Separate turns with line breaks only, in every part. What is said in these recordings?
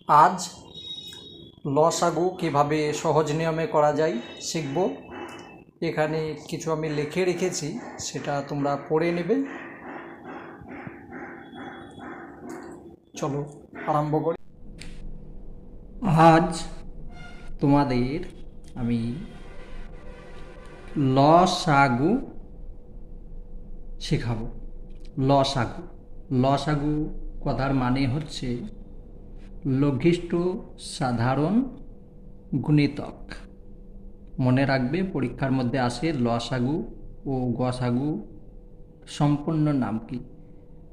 আজ লসাগু কিভাবে সহজ নিয়মে করা যায় শিখব। এখানে কিছু আমি লিখে রেখেছি, সেটা তোমরা পড়ে নেবে। চলো আরম্ভ করি। আজ তোমাদের আমি লসাগু শেখাবো। লসাগু লসাগু কথার মানে হচ্ছে লঘিষ্ঠ সাধারণ গুণিতক। মনে রাখবে, পরীক্ষার মধ্যে আসে লসাগু ও গসাগু সম্পূর্ণ নাম কি।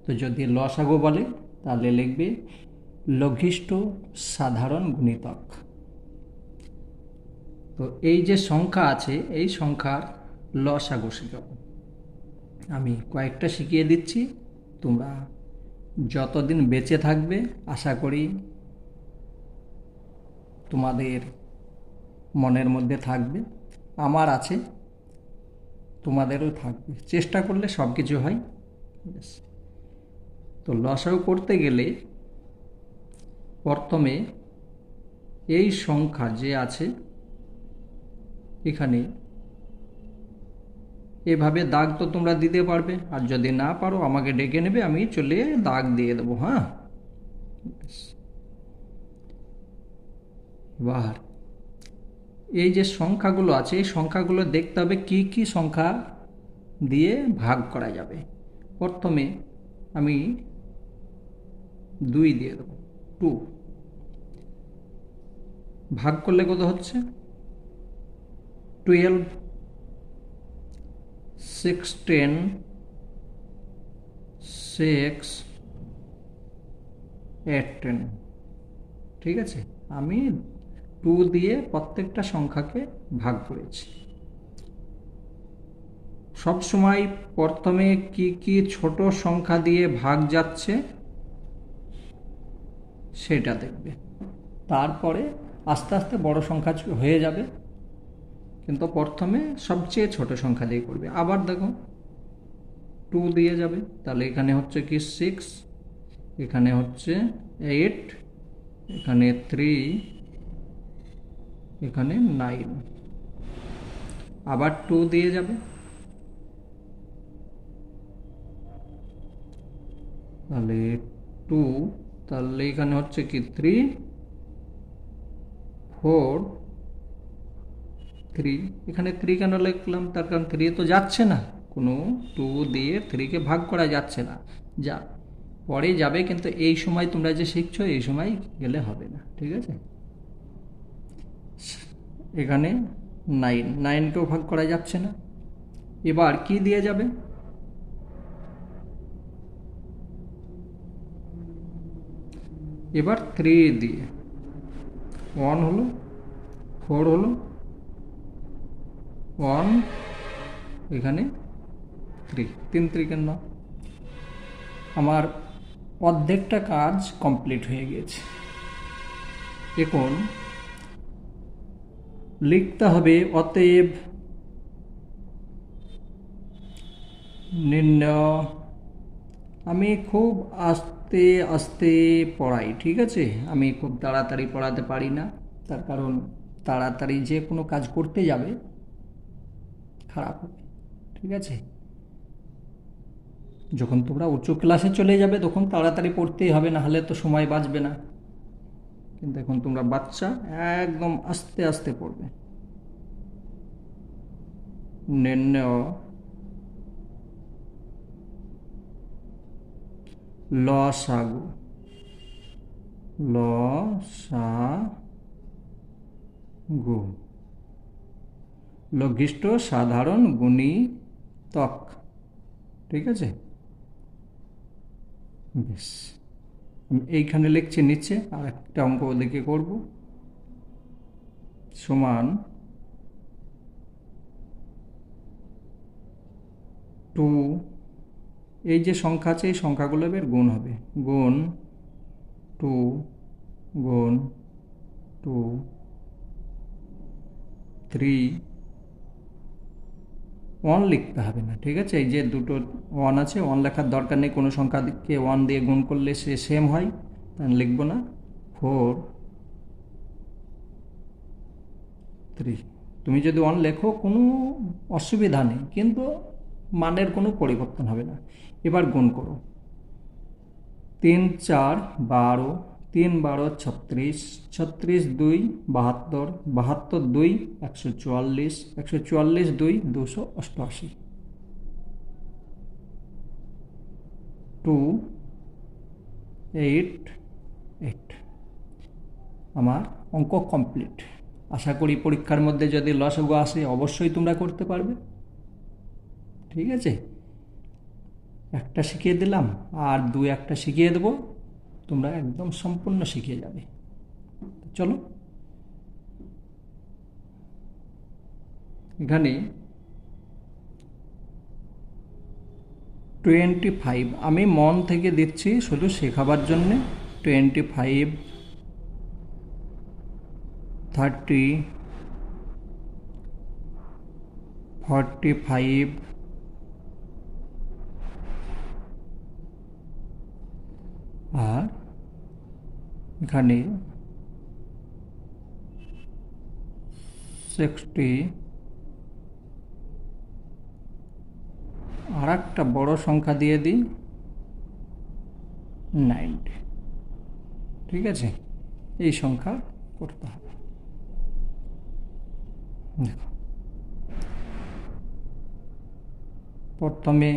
তো যদি লসাগু বলে তাহলে লিখবে লঘিষ্ঠ সাধারণ গুণিতক। তো এই যে সংখ্যা আছে, এই সংখ্যার লসাগু শেখাবো। আমি কয়েকটা শিখিয়ে দিচ্ছি, তোমরা যতদিন বেঁচে থাকবে আশা করি তোমাদের মনের মধ্যে থাকবে। আমার আছে, তোমাদেরও থাকবে। চেষ্টা করলে সব কিছু হয়। তো লসাগু করতে গেলে প্রথমে এই সংখ্যা যে আছে এখানে এভাবে দাগ তো তোমরা দিতে পারবে, আর যদি না পারো আমাকে ডেকে নেবে, আমি চলে দাগ দিয়ে দেবো। হ্যাঁ, এবার এই যে সংখ্যাগুলো আছে, এই সংখ্যাগুলো দেখতে হবে কি কি সংখ্যা দিয়ে ভাগ করা যাবে। প্রথমে আমি 2 দিয়ে দেবো, 2। ভাগ করলে কত হচ্ছে? 12, 16, 6, 18। ঠিক আছে, আমি 2 দিয়ে প্রত্যেকটা সংখ্যাকে ভাগ করেছি। সব সময় প্রথমে কি কি ছোট সংখ্যা দিয়ে ভাগ যাচ্ছে সেটা দেখবে, তারপরে আস্তে আস্তে বড় সংখ্যা হয়ে যাবে, কিন্তু প্রথমে সবচেয়ে ছোট সংখ্যা দিয়ে করবে। আবার দেখো 2 দিয়ে যাবে, তাহলে এখানে হচ্ছে কি 6, এখানে হচ্ছে 8, এখানে 3, এখানে 9। আবার 2 দিয়ে যাবে, তাহলে 2, তাহলে এখানে হচ্ছে কি 3, 4, 3। এখানে 3 কেন লিখলাম? তার কারণ 3 তো যাচ্ছে না, কোনো 2 দিয়ে 3কে ভাগ করা যাচ্ছে না। যা পরে যাবে, কিন্তু এই সময় তোমরা যে শিখছো এই সময় গেলে হবে না। ঠিক আছে, এখানে 9, 9কেও ভাগ করা যাচ্ছে না। এবার কি দিয়ে যাবে? এবার 3 দিয়ে 1 হলো, 4 হলো, 1, এখানে 3, 3 3 9। আমার অর্ধেকটা কাজ কমপ্লিট হয়ে গেছে। এখন লিখতে হবে অতএব নির্ণয়। আমি খুব আস্তে আস্তে পড়াই, ঠিক আছে? আমি খুব তাড়াতাড়ি পড়াতে পারি না, তার কারণ তাড়াতাড়ি যে কোনো কাজ করতে যাবে খারাপ হবে। ঠিক আছে, যখন তোমরা উঁচু ক্লাসে চলে যাবে তখন তাড়াতাড়ি পড়তেই হবে, না হলে তো সময় বাঁচবে না। কিন্তু এখন তোমরা বাচ্চা, একদম আস্তে আস্তে পড়বে। নির্ণয় লসাগু, লসাগু লঘিষ্ঠ সাধারণ গুণিতক। ঠিক আছে, বেশ। আমি এইখানে লিখছি, নিচে আর একটা অঙ্ক ওদিকে করব। সমান 2, এই যে সংখ্যা আছে এই সংখ্যাগুলো এবার গুণ হবে। গুণ 2, গুণ 2, 3, 1 লিখতে হবে না। ঠিক আছে, এই যে দুটো 1 আছে, 1 লেখার দরকার নেই। কোনো সংখ্যাকে 1 দিয়ে গুণ করলে সে সেম হয়, তাহলে লিখব না। 4 3। তুমি যদি 1 লেখো কোনো অসুবিধা নেই, কিন্তু মানের কোনো পরিবর্তন হবে না। এবার গুণ করো। 3 4 12, 3 12 36, 36 2 72, 72 2 144, 144 2 288, 2 8 8। আমার অঙ্ক কমপ্লিট। আশা করি পরীক্ষার মধ্যে যদি লসাগু আসে অবশ্যই তোমরা করতে পারবে। ঠিক আছে, একটা শিখিয়ে দিলাম, আর একটা শিখিয়ে দেবো, তোমরা একদম সম্পূর্ণ শিখিয়ে যাবে। চলো, এখানে 25 আমি মন থেকে দিচ্ছি শুধু শেখাবার জন্যে। 25 30 45 আর এখানে 60, আর একটা বড় সংখ্যা দিয়ে দিই 90। ঠিক আছে, এই সংখ্যা করতে হবে। দেখো, প্রথমে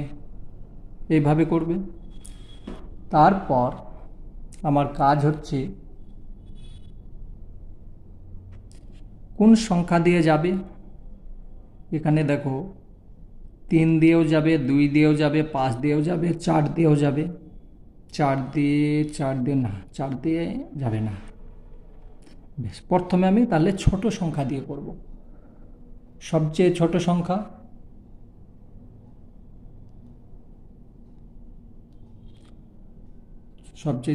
এইভাবে করবে। তারপর আমার কাজ হচ্ছে কোন সংখ্যা দিয়ে যাবে। এখানে দেখো 3 দিয়েও যাবে, 2 দিয়েও যাবে, 5 দিয়েও যাবে, 4 দিয়েও যাবে। 4 দিয়ে না, 4 দিয়ে যাবে না। বেশ, প্রথমে আমি তাহলে ছোট সংখ্যা দিয়ে করব। সবচেয়ে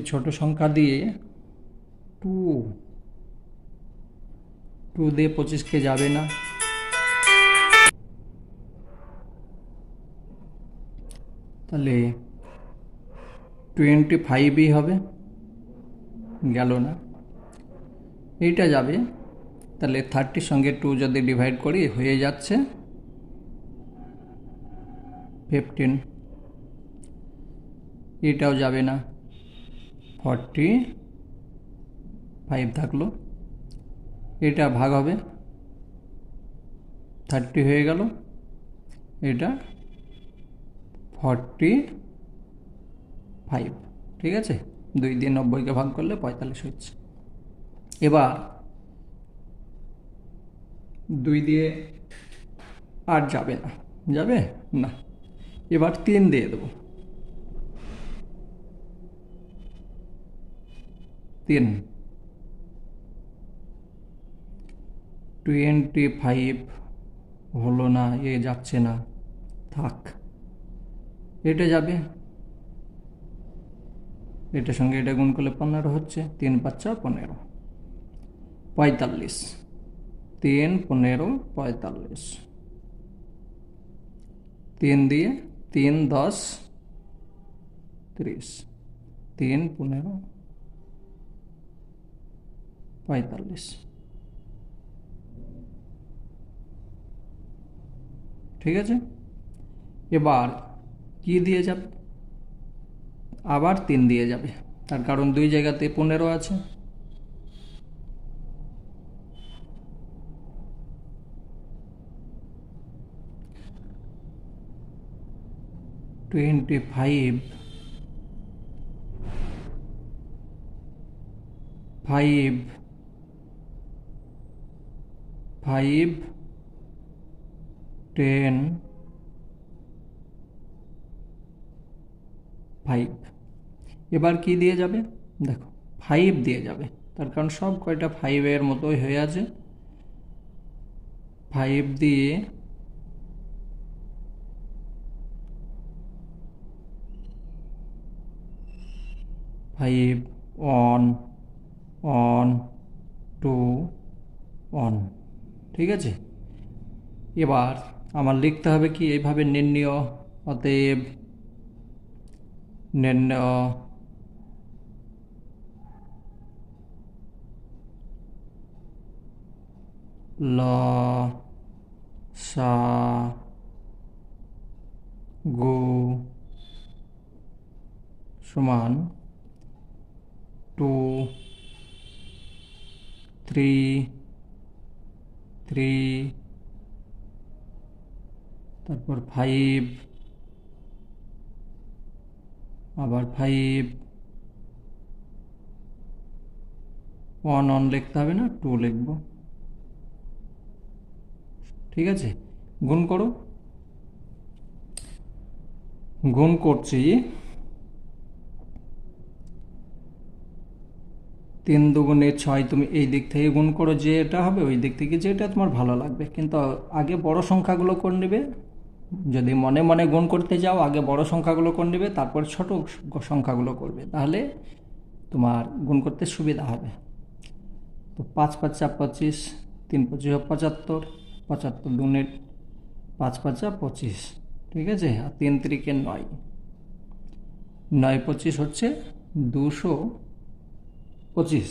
ছোট সংখ্যা দিয়ে 2 দিয়ে 25কে যাবে না। তাহলে 25ই হবে, গেল না। এইটা যাবে, তাহলে 30 সঙ্গে 2 যদি ডিভাইড করি হয়ে যাচ্ছে 15। এটাও যাবে না, 45 থাকলো। এটা ভাগ হবে, 30 হয়ে গেল, এটা 45। ঠিক আছে, 2 দিয়ে 90কে ভাগ করলে 45 হচ্ছে। এবার 2 দিয়ে আর যাবে না, যাবে না। এবার 3 দিয়ে দেবো, 3। 25 হলো না, এ যাচ্ছে না, থাক। এটা যাবে, এটার সঙ্গে এটা গুণ করলে 15 হচ্ছে, 3 5 15, 45। 3 15 45, 3 দিয়ে 3 10 30, 3 15 45। ঠিক আছে, এবার কি দিয়ে যাবে? আবার 3 দিয়ে যাবে, তার কারণ 2 জায়গাতে 15 আছে। ফাইভ 10 5। এবার কি দিয়ে যাবে? দেখো 5 দিয়ে যাবে, তার কারণ সব কয়টা 5-এর মতোই হয়ে আছে। 5 দিয়ে 5 1 1 2 1। ঠিক আছে, এবার আমার লিখতে হবে কি এইভাবে নির্ণয়। অতএব নির্ণয় ল সা গু সমান 2 3 3 তারপর 5 আবার 5 1 লিখতে হবে না, 2 লিখব। ঠিক আছে, গুণ করো। গুণ করছি 3 দুগুণে 6। তুমি এই দিক থেকে গুণ করো, যে এটা হবে ওই দিক থেকে যেটা তোমার ভালো লাগবে, কিন্তু আগে বড় সংখ্যাগুলো করে নেবে। যদি মনে মনে গুণ করতে যাও আগে বড় সংখ্যাগুলো করে নেবে, তারপর ছোট সংখ্যাগুলো করবে, তাহলে তোমার গুণ করতে সুবিধা হবে। তো 5 5 25, 3 25 75, 75 দুগুণে 5 5 25। ঠিক আছে, আর 3 3 9, 9 25 হচ্ছে 225।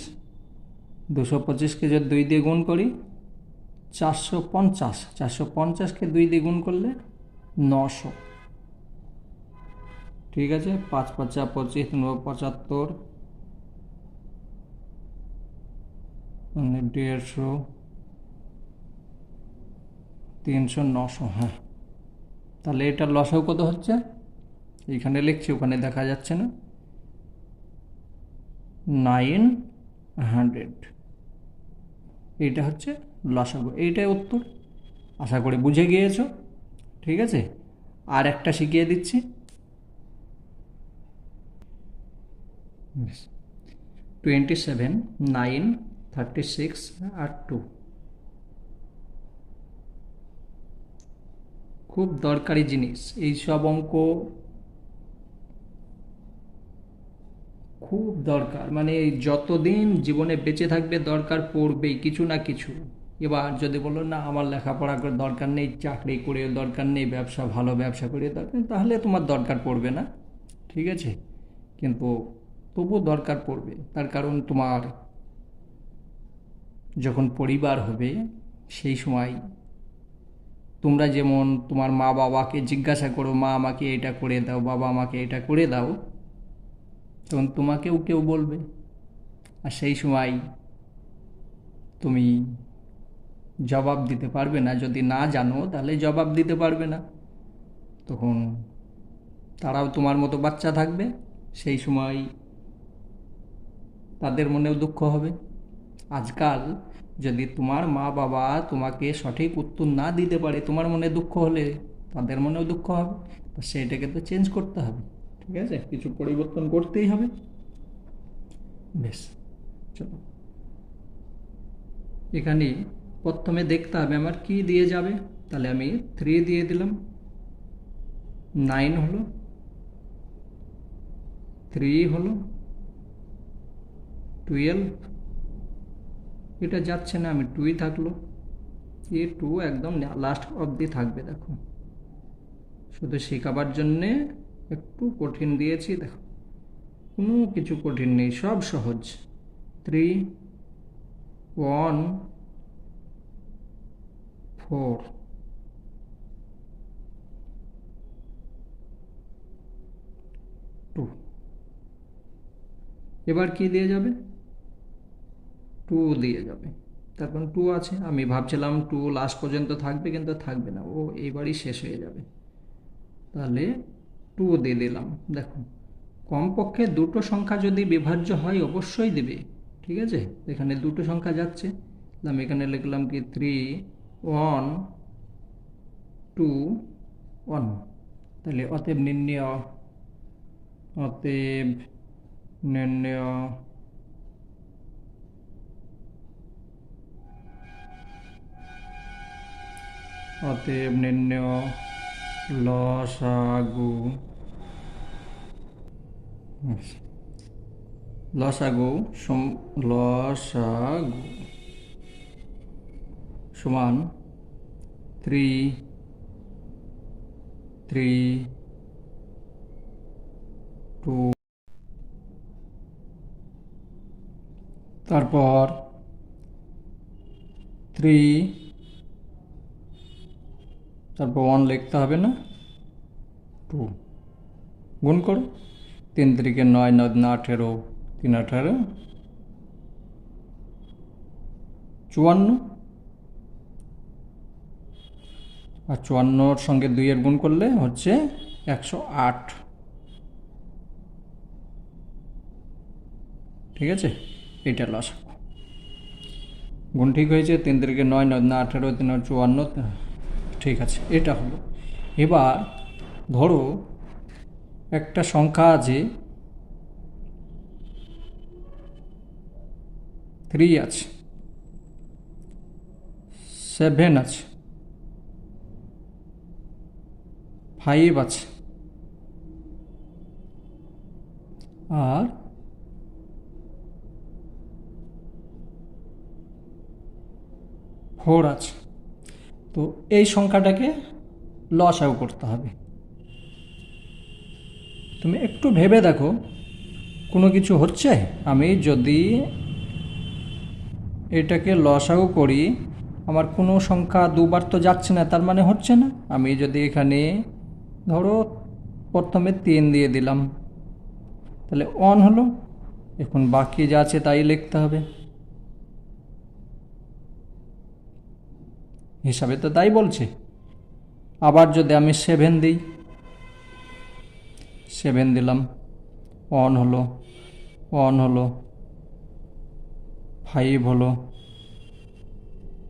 225কে যদি 2 দিয়ে গুণ করি 450, 450কে 2 দিয়ে গুণ করলে 900। ঠিক আছে, 5 5 25, 75, 150, 300, 900। হ্যাঁ, তাহলে এটার লসাগু কত হচ্ছে? এইখানে লিখছি, ওখানে দেখা যাচ্ছে না। 900। এইটা হচ্ছে লসাগু, এইটাই উত্তর। আশা করি বুঝে গিয়েছো। ঠিক আছে, আর একটা শিখিয়ে দিচ্ছি। 27, 9, 36 আর 2। খুব দরকারি জিনিস এই সব অঙ্ক, খুব দরকার। মানে যতদিন জীবনে বেঁচে থাকবে দরকার পড়বেই কিছু না কিছু। এবার যদি বলো না আমার লেখাপড়া করে দরকার নেই, চাকরি করে দরকার নেই, ব্যবসা ভালো ব্যবসা করে দরকার, তাহলে তোমার দরকার পড়বে না। ঠিক আছে, কিন্তু তবু দরকার পড়বে। তার কারণ তোমার যখন পরিবার হবে সেই সময় তোমরা যেমন তোমার মা বাবাকে জিজ্ঞাসা করো, মা আমাকে এটা করে দাও, বাবা আমাকে এটা করে দাও, তখন তোমাকেও কেউ বলবে। আর সেই সময় তুমি জবাব দিতে পারবে না। যদি না জানো তাহলে জবাব দিতে পারবে না, তখন তারাও তোমার মতো বাচ্চা থাকবে। সেই সময় তাদের মনেও দুঃখ হবে। আজকাল যদি তোমার মা বাবা তোমাকে সঠিক উত্তর না দিতে পারে, তোমার মনে দুঃখ হলে তাদের মনেও দুঃখ হবে। তো সেইটাকে তো চেঞ্জ করতে হবে। ঠিক আছে, কিছু পরিবর্তন করতেই হবে। বেশ, চলো। এখানে প্রথমে দেখতে হবে আমার কি দিয়ে যাবে। তাহলে আমি 3 দিয়ে দিলাম, 9 হলো, 3 হলো, 12। এটা যাচ্ছে না, আমি 2ই থাকলো। এই 2 একদম লাস্ট অবধি থাকবে। দেখো, শুধু শেখাবার জন্যে একটু কঠিন দিয়েছি। দেখো, কোনো কিছু কঠিন নেই, সব সহজ। 3 1 4 2। এবার কি দিয়ে যাবে? 2 দিয়ে যাবে। তারপর 2 আছে, আমি ভাবছিলাম 2 লাস্ট পর্যন্ত থাকবে, কিন্তু থাকবে না, ও এইবারই শেষ হয়ে যাবে। তাহলে 2 দিয়ে দিলাম। দেখো, কমপক্ষে দুটো সংখ্যা যদি বিভাজ্য হয় অবশ্যই দেবে। ঠিক আছে, এখানে দুটো সংখ্যা যাচ্ছে, আমি এখানে লিখলাম কি 3 1 2 1। তাহলে অতএব নির্ণয়, অতএব নির্ণয় অতএব নির্ণয় লসাগু, লসাগু লসাগু সমান 3 3 2। তারপর 3, তারপর 1 লিখতে হবে না, 2 গুণ করো। 3 3 9, 9 9 18, 3 18 54, আর 54 সঙ্গে 2 এর গুণ করলে হচ্ছে 108। ঠিক আছে, এটা লসাগু। গুণ ঠিক হয়েছে, 3 3 9, 9 9 18, 3 54, ঠিক আছে, এটা হলো। এবার ধরো একটা সংখ্যা আছে 3 আছে, 7 আছে, 5 আছে, আর 4 আছে। তো এই সংখ্যাটাকে লসাগু করতে হবে। তুমি একটু ভেবে দেখো কোনো কিছু হচ্ছে। আমি যদি এটাকে লসাগু করি, আমার কোনো সংখ্যা দুবার তো যাচ্ছে না, তার মানে হচ্ছে না। আমি যদি এখানে ধরো প্রথমে 3 দিয়ে দিলাম, তাহলে 1 হলো। এখন বাকি যা আছে তাই লিখতে হবে, হিসাবে তো তাই বলছে। আবার যদি আমি 7 দিই, 7 দিলাম, 1 হলো, 1 হলো, 5 হলো,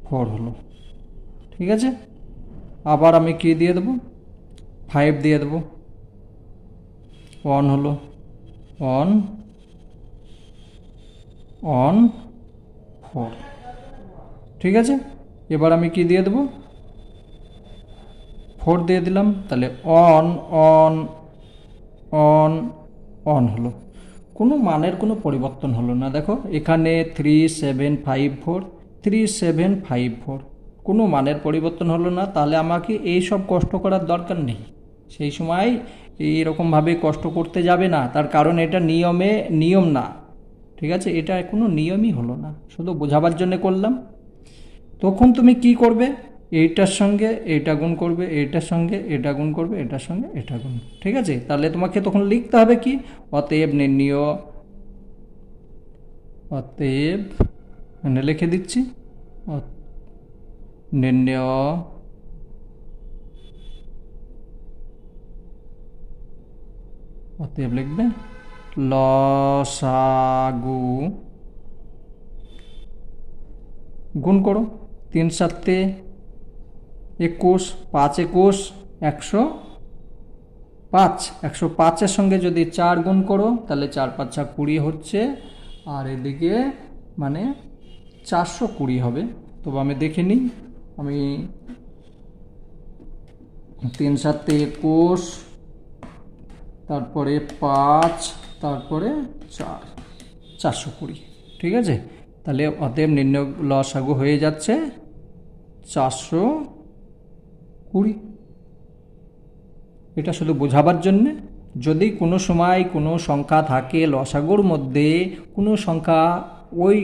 4 হলো। ঠিক আছে, আবার আমি কি দিয়ে দেবো, 5 দিয়ে দেবো, 1 হলো, 1 1 4। ঠিক আছে, এবার আমি কি দিয়ে দেবো, 4 দিয়ে দিলাম, তাহলে 1 1 1 1 হলো। কোনো মানের কোনো পরিবর্তন হলো না। দেখো এখানে 3 7 5 4, 3 7 5 4, কোনো মানের পরিবর্তন হলো না। তাহলে আমাকে এই সব কষ্ট করার দরকার নেই, সেই সময় এইরকমভাবে কষ্ট করতে যাবে না, তার কারণ এটা নিয়ম না। ঠিক আছে, এটা কোনো নিয়মই হলো না, শুধু বোঝাবার জন্য করলাম। তখন তুমি কি করবে, এইটার সঙ্গে এইটা গুণ করবে, এইটার সঙ্গে এটা গুণ করবে, এটার সঙ্গে এটা গুণ। ঠিক আছে, তাহলে তোমাকে তখন লিখতে হবে কি, অতএব নির্ণীয়, অতএব এখানে লিখে দিচ্ছি, নির্ণীয় অতএব লিখবে লসাগু, গুণ করো। 3 7 21, 5 21 105, 105-এর সঙ্গে যদি 4 গুণ করো তাহলে 4 5 20 হচ্ছে, আর এদিকে মানে 420 হবে। তবে আমি দেখে নিই, আমি 3 7 21, তারপরে 5, তারপরে 4, 420। ঠিক আছে, তাহলে অতএব নির্ণয় লসাগু হয়ে যাচ্ছে 420। এটা শুধু বোঝাবার জন্যে। যদি কোনো সময় কোনো সংখ্যা থাকে লসাগুর মধ্যে, কোনো সংখ্যা ওই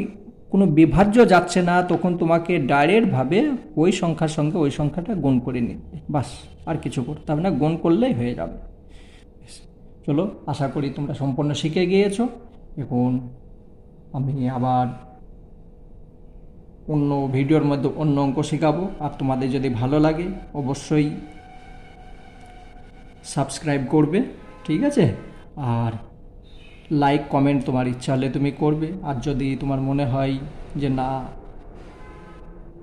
কোনো বিভাজ্য যাচ্ছে না, তখন তোমাকে ডাইরেক্টভাবে ওই সংখ্যার সঙ্গে ওই সংখ্যাটা গুণ করে নিতে, বাস, আর কিছু করতে হবে না, গুণ করলেই হয়ে যাবে। চলো, আশা করি তোমরা সম্পূর্ণ শিখে গিয়েছো। এখন আমি আবার অন্য ভিডিওর মধ্যে অন্য অঙ্ক শেখাবো, আর তোমাদের যদি ভালো লাগে অবশ্যই সাবস্ক্রাইব করবে। ঠিক আছে, আর লাইক কমেন্ট তোমার ইচ্ছা হলে তুমি করবে, আর যদি তোমার মনে হয় যে না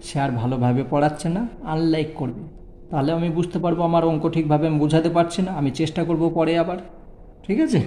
স্যার ভালোভাবে পড়াচ্ছে না, আনলাইক করবে, তাহলে আমি বুঝতে পারবো আমার অঙ্ক ঠিকভাবে আমি বোঝাতে পারছি না, আমি চেষ্টা করব পরে আবার। ঠিক আছে।